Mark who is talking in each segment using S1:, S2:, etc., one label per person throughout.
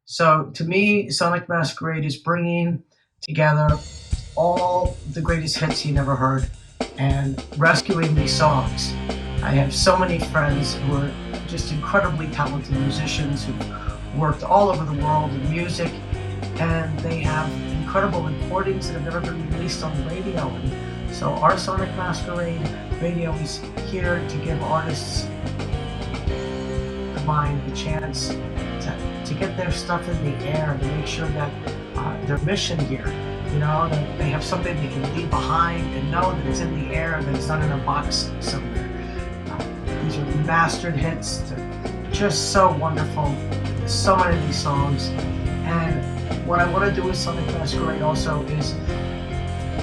S1: So to me, Sonic Masquerade is bringing together all the greatest hits you never heard and rescuing these songs. I have so many friends who are just incredibly talented musicians who've worked all over the world in music, and they have incredible recordings that have never been released on the radio. And so our Sonic Masquerade radio is here to give artists the mind the chance to get their stuff in the air, to make sure that their mission here, that they have something they can leave behind and know that it's in the air, that it's not in a box somewhere. These are mastered hits. They're just so wonderful. There's so many of these songs. And what I want to do with Sonic Masquerade also is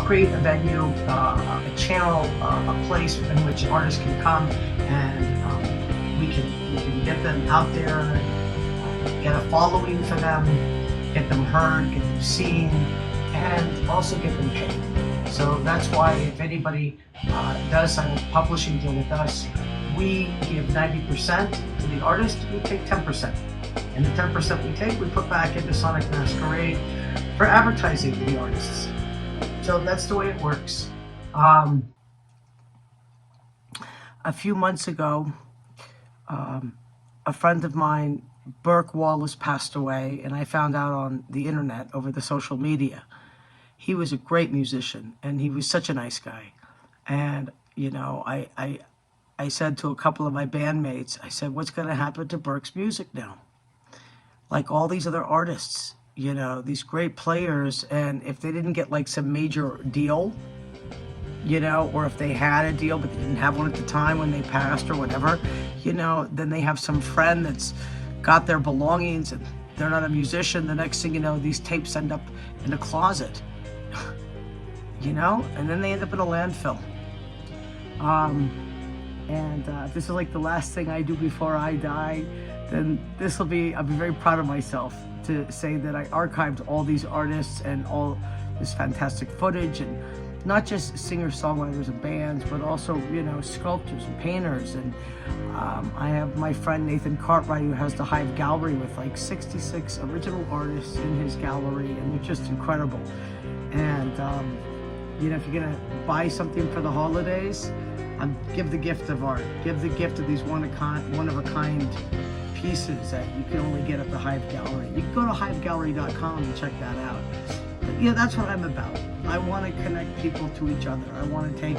S1: create a venue, a channel, a place in which artists can come and we can get them out there and get a following for them, get them heard, get them seen, and also get them paid. So that's why if anybody does sign a publishing deal with us, we give 90% to the artist, we take 10%. And the 10% we take, we put back into Sonic Masquerade for advertising to the artists. So that's the way it works. A few months ago, a friend of mine, Burke Wallace, passed away, and I found out on the internet over the social media. He was a great musician, and he was such a nice guy. And, I said to a couple of my bandmates, I said, what's going to happen to Burke's music now? Like all these other artists, these great players, and if they didn't get like some major deal, or if they had a deal but they didn't have one at the time when they passed or whatever, then they have some friend that's got their belongings and they're not a musician. The next thing you know, these tapes end up in a closet, and then they end up in a landfill. If this is like the last thing I do before I die, then I'll be very proud of myself to say that I archived all these artists and all this fantastic footage, and not just singer-songwriters and bands, but also, sculptors and painters. And I have my friend Nathan Cartwright, who has the Hive Gallery with like 66 original artists in his gallery, and they're just incredible. And, if you're gonna buy something for the holidays, give the gift of art. Give the gift of these one-of-a-kind pieces that you can only get at the Hive Gallery. You can go to hivegallery.com and check that out. But that's what I'm about. I want to connect people to each other. I want to take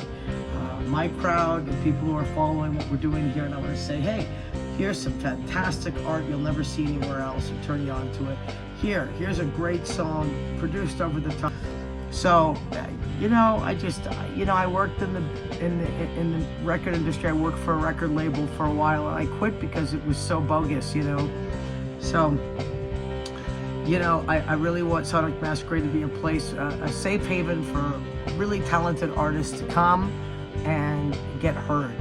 S1: my crowd, the people who are following what we're doing here, and I want to say, hey, here's some fantastic art you'll never see anywhere else, and turn you on to it. Here's a great song produced over the top. So, I worked in the record industry. I worked for a record label for a while, and I quit because it was so bogus, So, I really want Sonic Masquerade to be a place, a safe haven for really talented artists to come and get heard.